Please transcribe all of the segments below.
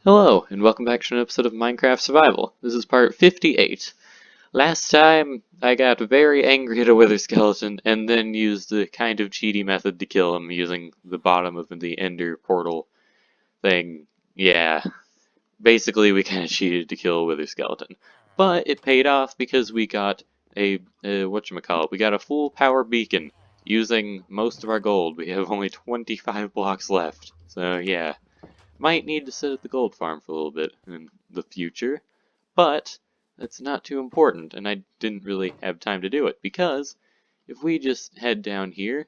Hello, and welcome back to an episode of Minecraft Survival. This is part 58. Last time, I got very angry at a wither skeleton, and then used the kind of cheaty method to kill him using the bottom of the ender portal thing. Yeah, basically we kind of cheated to kill a wither skeleton. But it paid off because we got whatchamacallit, we got a full power beacon using most of our gold. We have only 25 blocks left, so yeah. Might need to sit at the gold farm for a little bit in the future, but that's not too important, and I didn't really have time to do it, because if we just head down here,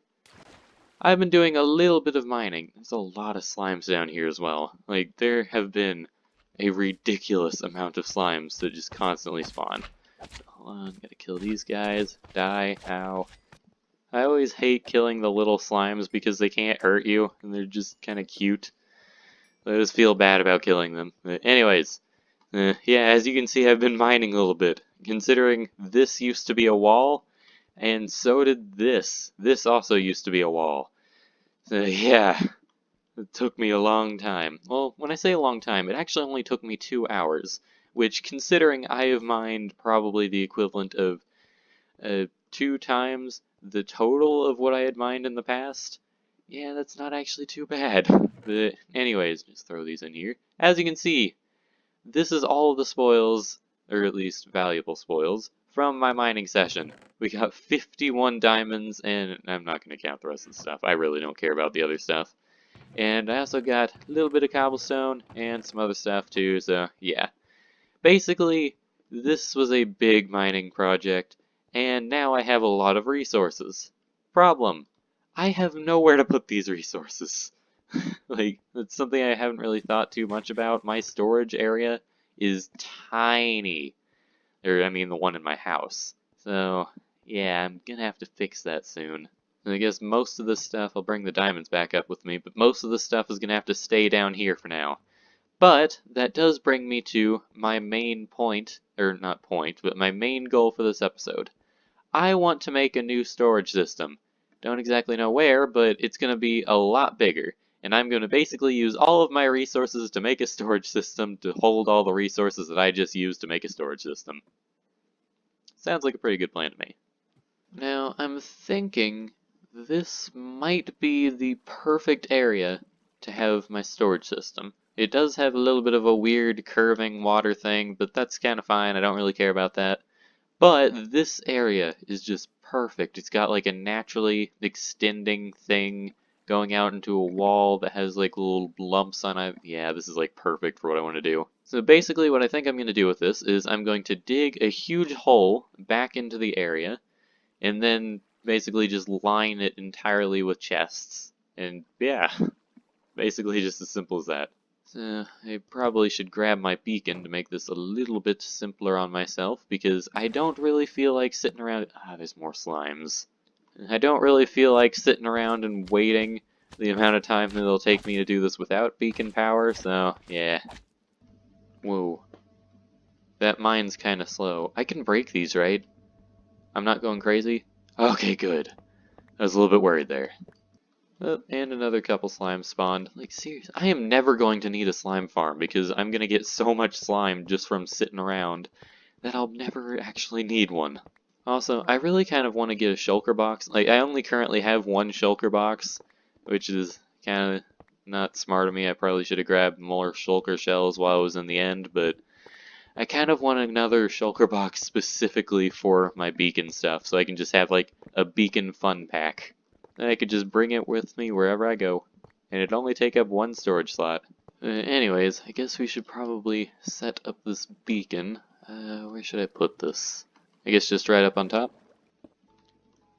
I've been doing a little bit of mining. There's a lot of slimes down here as well. Like, there have been a ridiculous amount of slimes that just constantly spawn. So, hold on, gotta kill these guys. Die, ow. I always hate killing the little slimes because they can't hurt you, and they're just kind of cute. I just feel bad about killing them. But anyways, yeah, as you can see, I've been mining a little bit. Considering this used to be a wall, and so did this. This also used to be a wall. So yeah, it took me a long time. Well, when I say a long time, it actually only took me 2 hours, which, considering I have mined probably the equivalent of 2 times the total of what I had mined in the past, yeah, that's not actually too bad. But anyways, just throw these in here. As you can see, this is all of the spoils, or at least valuable spoils, from my mining session. We got 51 diamonds, and I'm not going to count the rest of the stuff. I really don't care about the other stuff. And I also got a little bit of cobblestone and some other stuff too, so yeah. Basically, this was a big mining project, and now I have a lot of resources. Problem: I have nowhere to put these resources. Like, that's something I haven't really thought too much about. My storage area is tiny. Or, I mean, the one in my house. So, yeah, I'm gonna have to fix that soon. And I guess most of this stuff, I'll bring the diamonds back up with me, but most of the stuff is gonna have to stay down here for now. But that does bring me to my main point, or not point, but my main goal for this episode. I want to make a new storage system. Don't exactly know where, but it's going to be a lot bigger. And I'm going to basically use all of my resources to make a storage system to hold all the resources that I just used to make a storage system. Sounds like a pretty good plan to me. Now, I'm thinking this might be the perfect area to have my storage system. It does have a little bit of a weird curving water thing, but that's kind of fine. I don't really care about that. But this area is just perfect. It's got like a naturally extending thing going out into a wall that has like little lumps on it. Yeah, this is like perfect for what I want to do. So basically what I think I'm going to do with this is I'm going to dig a huge hole back into the area and then basically just line it entirely with chests. And yeah, basically just as simple as that. So I probably should grab my beacon to make this a little bit simpler on myself, because I don't really feel like sitting around... Ah, there's more slimes. I don't really feel like sitting around and waiting the amount of time that it'll take me to do this without beacon power, so yeah. Whoa. That mine's kinda slow. I can break these, right? I'm not going crazy? Okay, good. I was a little bit worried there. Oh, and another couple slimes spawned. Like, seriously, I am never going to need a slime farm because I'm going to get so much slime just from sitting around that I'll never actually need one. Also, I really kind of want to get a shulker box. Like, I only currently have one shulker box, which is kind of not smart of me. I probably should have grabbed more shulker shells while I was in the end, but I kind of want another shulker box specifically for my beacon stuff, so I can just have, like, a beacon fun pack. I could just bring it with me wherever I go, and it'd only take up one storage slot. Anyways, I guess we should probably set up this beacon. Where should I put this? I guess just right up on top.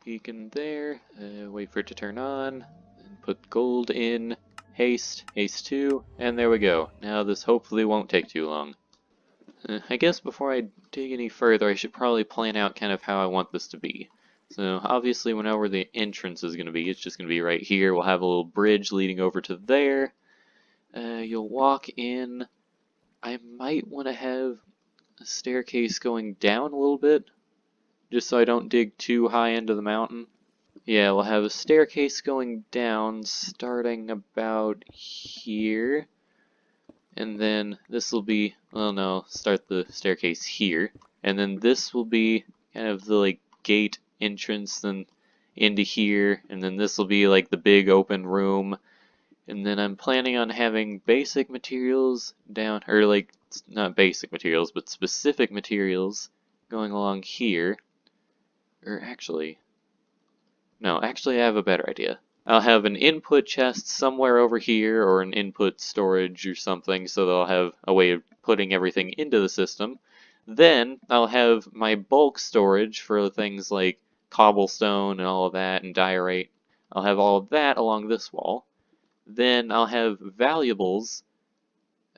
Beacon there, wait for it to turn on, and put gold in, haste, haste 2, and there we go. Now this hopefully won't take too long. I guess before I dig any further, I should probably plan out kind of how I want this to be. So obviously we know where the entrance is going to be. It's just going to be right here. We'll have a little bridge leading over to there. You'll walk in. I might want to have a staircase going down a little bit, just so I don't dig too high into the mountain. Yeah, we'll have a staircase going down starting about here. and then this will be, well no, start the staircase here, and then this will be kind of the like gate entrance then into here, and then this will be like the big open room, and then I'm planning on having basic materials down, or like not basic materials, but specific materials going along here, or actually, no, actually I have a better idea. I'll have an input chest somewhere over here, or an input storage or something, so they'll have a way of putting everything into the system. Then I'll have my bulk storage for things like cobblestone and all of that, and diorite. I'll have all of that along this wall. Then I'll have valuables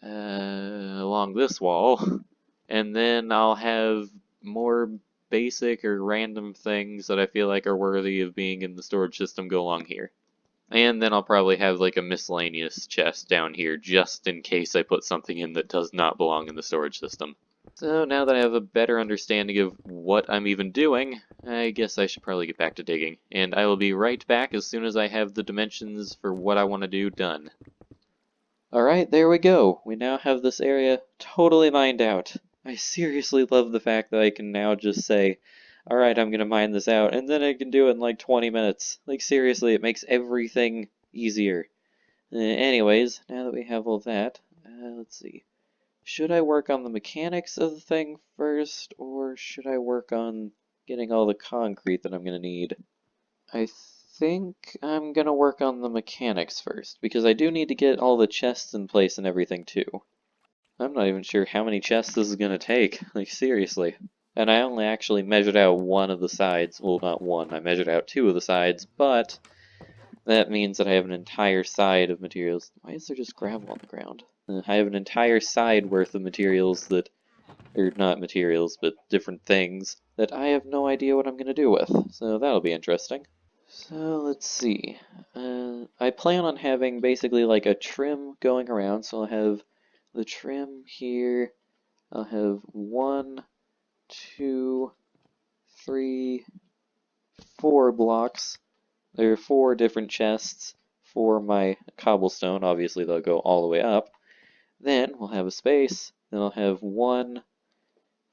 along this wall, and then I'll have more basic or random things that I feel like are worthy of being in the storage system go along here. And then I'll probably have like a miscellaneous chest down here just in case I put something in that does not belong in the storage system. So now that I have a better understanding of what I'm even doing, I guess I should probably get back to digging. And I will be right back as soon as I have the dimensions for what I want to do done. Alright, there we go. We now have this area totally mined out. I seriously love the fact that I can now just say, alright, I'm gonna mine this out, and then I can do it in like 20 minutes. Like seriously, it makes everything easier. Anyways, now that we have all that, let's see. Should I work on the mechanics of the thing first, or should I work on getting all the concrete that I'm gonna need? I think I'm gonna work on the mechanics first, because I do need to get all the chests in place and everything too. I'm not even sure how many chests this is gonna take, like seriously. And I only actually measured out one of the sides, well not one, I measured out two of the sides, but that means that I have an entire side of materials. Why is there just gravel on the ground? I have an entire side worth of materials that, or not materials, but different things, that I have no idea what I'm gonna do with, so that'll be interesting. So let's see. I plan on having basically like a trim going around, so I'll have the trim here. I'll have 1, 2, 3, 4 blocks. There are 4 different chests for my cobblestone. Obviously, they'll go all the way up. Then we'll have a space. Then I'll have 1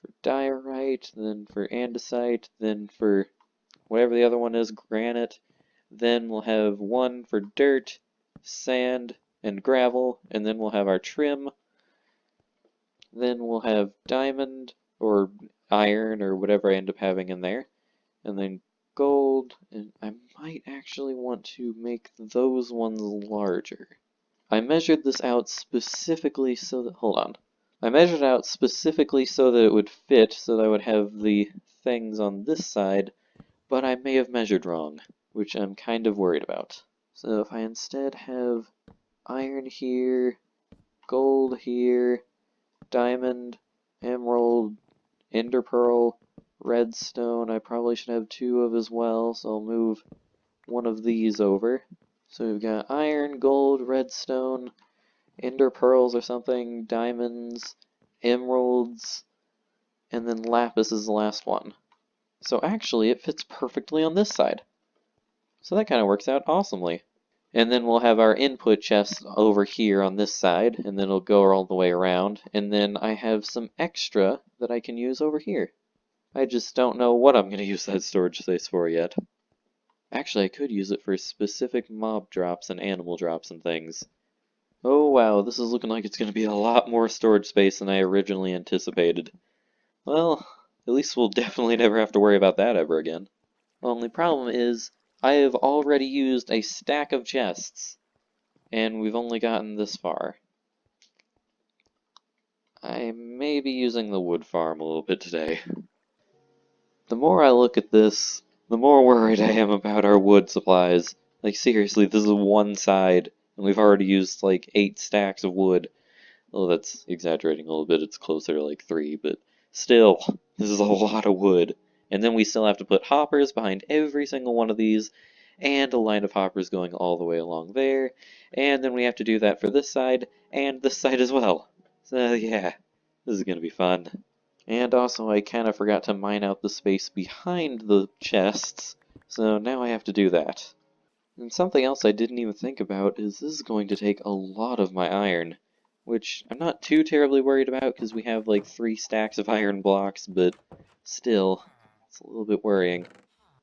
for diorite, then for andesite, then for whatever the other one is, granite. Then we'll have 1 for dirt, sand, and gravel, and then we'll have our trim. Then we'll have diamond, or iron, or whatever I end up having in there. And then gold, and I might actually want to make those ones larger. I measured this out specifically so that, hold on. I measured out specifically so that it would fit, so that I would have the things on this side, but I may have measured wrong, which I'm kind of worried about. So if I instead have iron here, gold here, diamond, emerald, ender pearl, redstone, I probably should have 2 of as well, so I'll move one of these over. So we've got iron, gold, redstone, ender pearls or something, diamonds, emeralds, and then lapis is the last one. So actually it fits perfectly on this side. So that kind of works out awesomely. And then we'll have our input chest over here on this side, and then it'll go all the way around, and then I have some extra that I can use over here. I just don't know what I'm going to use that storage space for yet. Actually, I could use it for specific mob drops and animal drops and things. Oh wow, this is looking like it's going to be a lot more storage space than I originally anticipated. Well, at least we'll definitely never have to worry about that ever again. The only problem is, I have already used a stack of chests, and we've only gotten this far. I may be using the wood farm a little bit today. The more I look at this, the more worried I am about our wood supplies. Like seriously, this is one side, and we've already used like 8 stacks of wood. Oh, that's exaggerating a little bit, it's closer to like 3, but still, this is a lot of wood. And then we still have to put hoppers behind every single one of these, and a line of hoppers going all the way along there, and then we have to do that for this side, and this side as well. So yeah, this is gonna be fun. And also I kinda forgot to mine out the space behind the chests, so now I have to do that. And something else I didn't even think about is this is going to take a lot of my iron. which I'm not too terribly worried about because we have like 3 stacks of iron blocks, but still, it's a little bit worrying.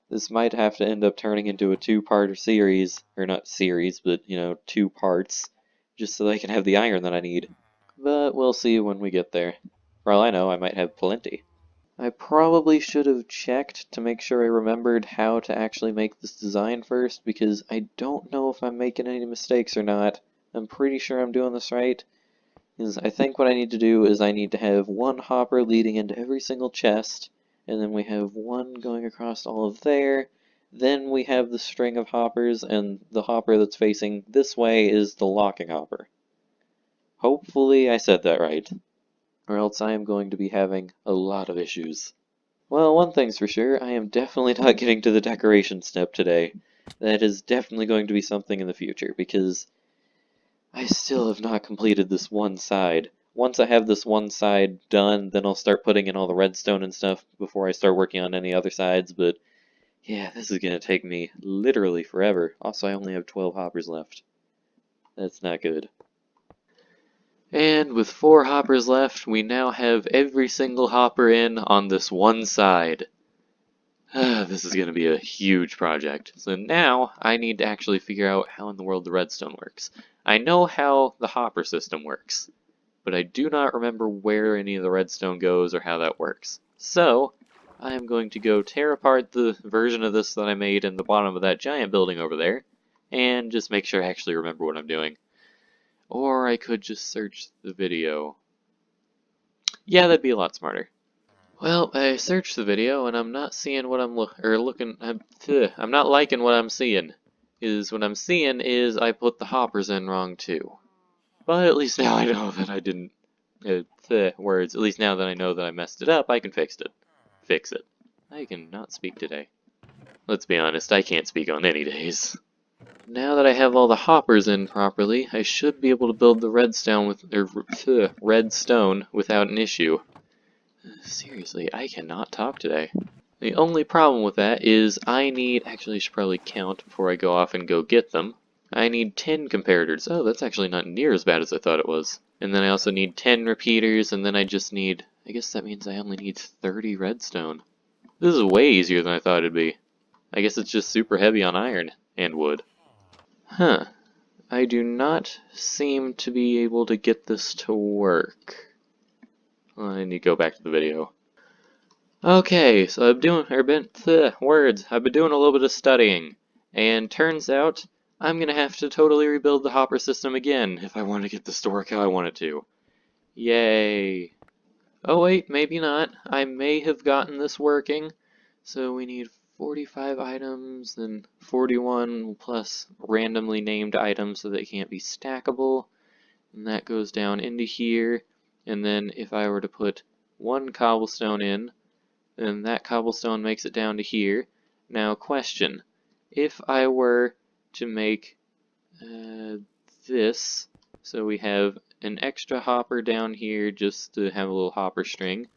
This might have to end up turning into a 2-part series, or not series, but, 2 parts, just so I can have the iron that I need. But we'll see when we get there. For all I know, I might have plenty. I probably should have checked to make sure I remembered how to actually make this design first, because I don't know if I'm making any mistakes or not. I'm pretty sure I'm doing this right. Because I think what I need to do is I need to have 1 hopper leading into every single chest, and then we have 1 going across all of there. Then we have the string of hoppers, and the hopper that's facing this way is the locking hopper. Hopefully I said that right, or else I am going to be having a lot of issues. Well, one thing's for sure, I am definitely not getting to the decoration step today. That is definitely going to be something in the future, because I still have not completed this one side. Once I have this one side done, then I'll start putting in all the redstone and stuff before I start working on any other sides, but yeah, this is gonna take me literally forever. Also, I only have 12 hoppers left. That's not good. And with 4 hoppers left, we now have every single hopper in on this one side. This is going to be a huge project. So now I need to actually figure out how in the world the redstone works. I know how the hopper system works, but I do not remember where any of the redstone goes or how that works. So I am going to go tear apart the version of this that I made in the bottom of that giant building over there, and just make sure I actually remember what I'm doing. Or I could just search the video. Yeah, that'd be a lot smarter. Well, I searched the video and I'm not seeing what I'm looking. I'm not liking what I'm seeing. What I'm seeing is I put the hoppers in wrong too. But at least now I know that I didn't. Words. At least now that I know that I messed it up, I can fix it. Fix it. I can not speak today. Let's be honest, I can't speak on any days. Now that I have all the hoppers in properly, I should be able to build the redstone without an issue. Seriously, I cannot talk today. The only problem with that is actually I should probably count before I go off and go get them. I need 10 comparators. Oh, that's actually not near as bad as I thought it was. And then I also need 10 repeaters, and then I guess that means I only need 30 redstone. This is way easier than I thought it'd be. I guess it's just super heavy on iron and wood. Huh. I do not seem to be able to get this to work. I need to go back to the video. Okay, so I've been doing a little bit of studying, and turns out I'm gonna have to totally rebuild the hopper system again if I want to get this to work how I want it to. Yay! Oh wait, maybe not. I may have gotten this working. So we need 45 items, then 41 plus randomly named items so they can't be stackable, and that goes down into here. And then if I were to put 1 cobblestone in, then that cobblestone makes it down to here. Now question, if I were to make this, so we have an extra hopper down here just to have a little hopper string,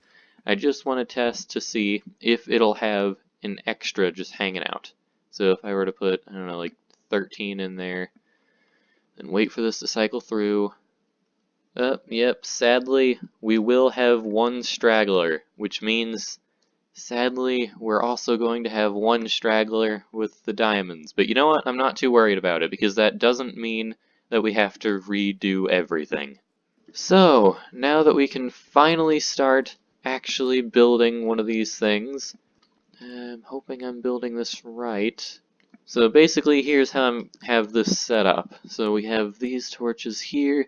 I just want to test to see if it'll have an extra just hanging out. So if I were to put, I don't know, like 13 in there, and wait for this to cycle through, yep, sadly, we will have 1 straggler, which means, sadly, we're also going to have 1 straggler with the diamonds. But you know what? I'm not too worried about it, because that doesn't mean that we have to redo everything. So, now that we can finally start actually building one of these things, I'm hoping I'm building this right. So basically, here's how I have this set up. So we have these torches here.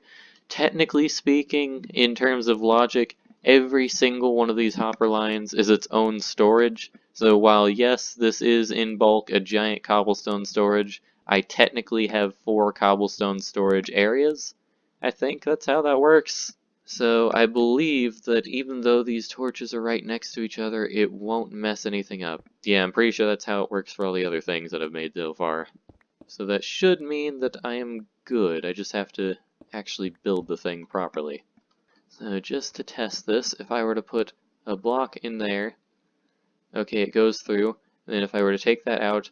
Technically speaking, in terms of logic, every single one of these hopper lines is its own storage. So while yes, this is in bulk a giant cobblestone storage, I technically have 4 cobblestone storage areas. I think that's how that works. So I believe that even though these torches are right next to each other, it won't mess anything up. Yeah, I'm pretty sure that's how it works for all the other things that I've made so far. So that should mean that I am good. I just have to actually build the thing properly. So just to test this, if I were to put a block in there, okay, it goes through, and then if I were to take that out,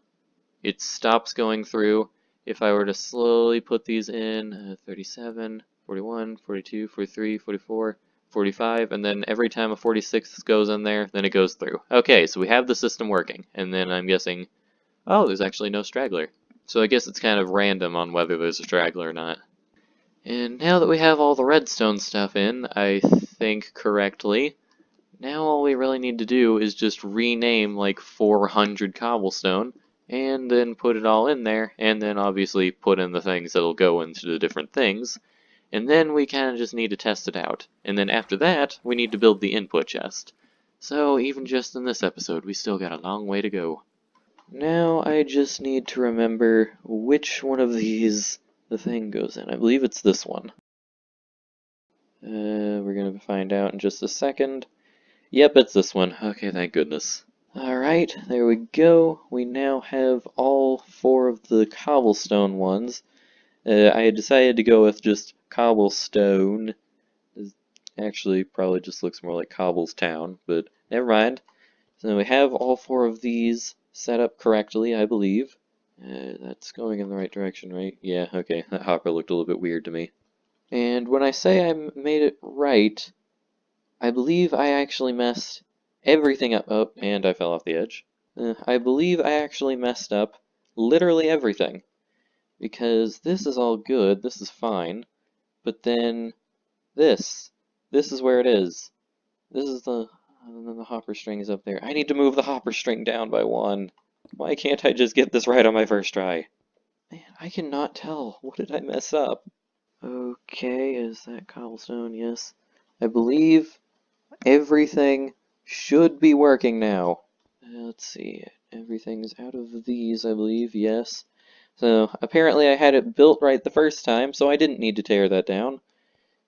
it stops going through. If I were to slowly put these in, 37, 41, 42, 43, 44, 45, and then every time a 46 goes in there, then it goes through. Okay, so we have the system working, and then I'm guessing, oh, there's actually no straggler. So I guess it's kind of random on whether there's a straggler or not. And now that we have all the redstone stuff in, I think correctly, now all we really need to do is just rename like 400 cobblestone, and then put it all in there, and then obviously put in the things that'll go into the different things, and then we kind of just need to test it out. And then after that, we need to build the input chest. So even just in this episode, we still got a long way to go. Now I just need to remember which one of these the thing goes in. I believe it's this one. We're gonna find out in just a second. Yep, it's this one. Okay, thank goodness. Alright, there we go. We now have all 4 of the cobblestone ones. I had decided to go with just cobblestone. It actually probably just looks more like Cobblestown, but never mind. So we have all 4 of these set up correctly, I believe. That's going in the right direction, right? Yeah, okay. That hopper looked a little bit weird to me. And when I say I made it right, I believe I actually messed everything up. Oh, and I fell off the edge. I believe I actually messed up literally everything. Because this is all good, this is fine. But then this is where it is. This is and then the hopper string is up there. I need to move the hopper string down by 1. Why can't I just get this right on my first try? Man, I cannot tell. What did I mess up? Okay, is that cobblestone? Yes. I believe everything should be working now. Let's see. Everything's out of these, I believe. Yes. So apparently I had it built right the first time, so I didn't need to tear that down.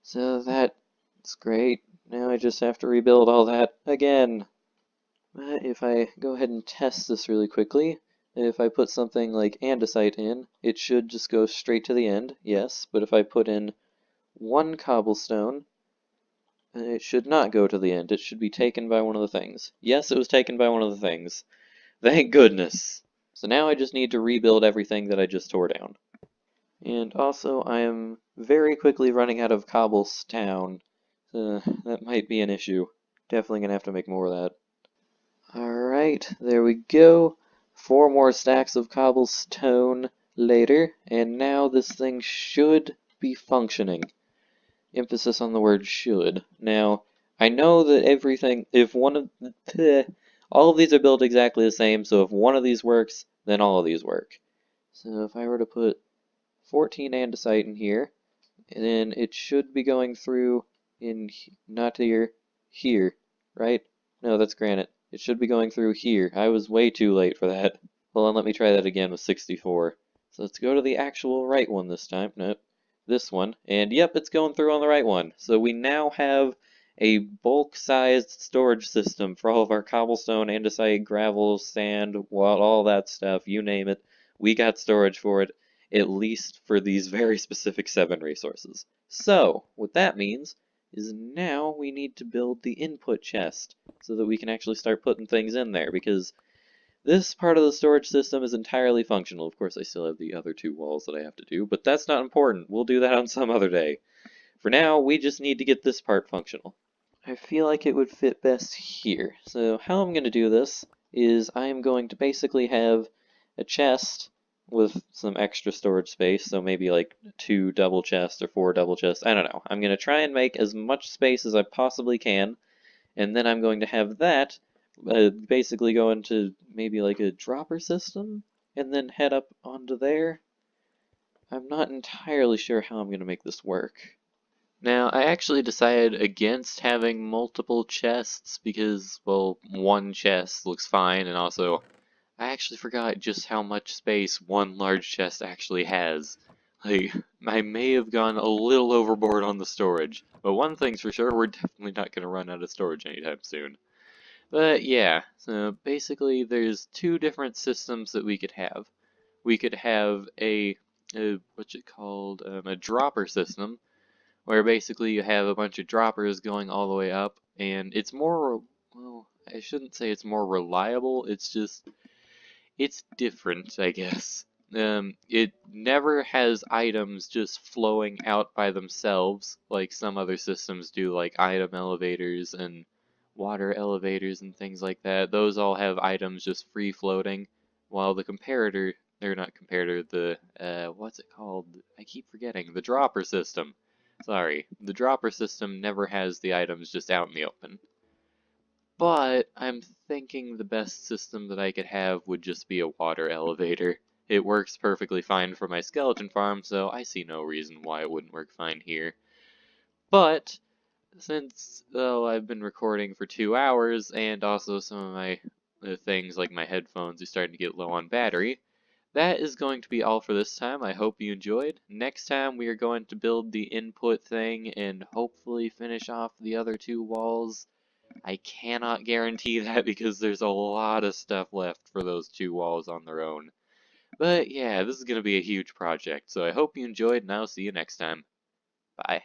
So that's great. Now I just have to rebuild all that again. But if I go ahead and test this really quickly, if I put something like andesite in, it should just go straight to the end, yes. But if I put in 1 cobblestone, it should not go to the end. It should be taken by one of the things. Yes, it was taken by one of the things. Thank goodness. So now I just need to rebuild everything that I just tore down. And also, I am very quickly running out of cobblestone. That might be an issue. Definitely gonna have to make more of that. Alright, there we go. 4 more stacks of cobblestone later, and now this thing should be functioning. Emphasis on the word should. Now, I know that everything, if one of all of these are built exactly the same, so if one of these works, then all of these work. So if I were to put 14 andesite in here, and then it should be going through in, not here, right? No, that's granite. It should be going through here. I was way too late for that. Hold on, let me try that again with 64. So let's go to the actual right one this time. Nope, this one. And yep, it's going through on the right one. So we now have a bulk-sized storage system for all of our cobblestone, andesite, gravel, sand, all that stuff, you name it. We got storage for it, at least for these very specific 7 resources. So, what that means is now we need to build the input chest so that we can actually start putting things in there, because this part of the storage system is entirely functional. Of course, I still have the other 2 walls that I have to do, but that's not important. We'll do that on some other day. For now, we just need to get this part functional. I feel like it would fit best here. So how I'm going to do this is I'm going to basically have a chest with some extra storage space, so maybe like 2 double chests or 4 double chests, I don't know. I'm going to try and make as much space as I possibly can, and then I'm going to have that basically go into maybe like a dropper system, and then head up onto there. I'm not entirely sure how I'm going to make this work. Now, I actually decided against having multiple chests because, well, 1 chest looks fine, and also I actually forgot just how much space 1 large chest actually has. Like, I may have gone a little overboard on the storage, but one thing's for sure, we're definitely not going to run out of storage anytime soon. But yeah, so basically there's 2 different systems that we could have. We could have a what's it called, a dropper system, where basically you have a bunch of droppers going all the way up, and it's more, well, I shouldn't say it's more reliable, it's just, it's different, I guess. It never has items just flowing out by themselves like some other systems do, like item elevators and water elevators and things like that. Those all have items just free floating, while the comparator, or not comparator, the, what's it called? I keep forgetting. The dropper system. Sorry. The dropper system never has the items just out in the open. But I'm thinking the best system that I could have would just be a water elevator. It works perfectly fine for my skeleton farm, so I see no reason why it wouldn't work fine here. But since I've been recording for 2 hours, and also some of my things like my headphones are starting to get low on battery, that is going to be all for this time. I hope you enjoyed. Next time we are going to build the input thing and hopefully finish off the other 2 walls. I cannot guarantee that because there's a lot of stuff left for those 2 walls on their own. But yeah, this is going to be a huge project, so I hope you enjoyed, and I'll see you next time. Bye.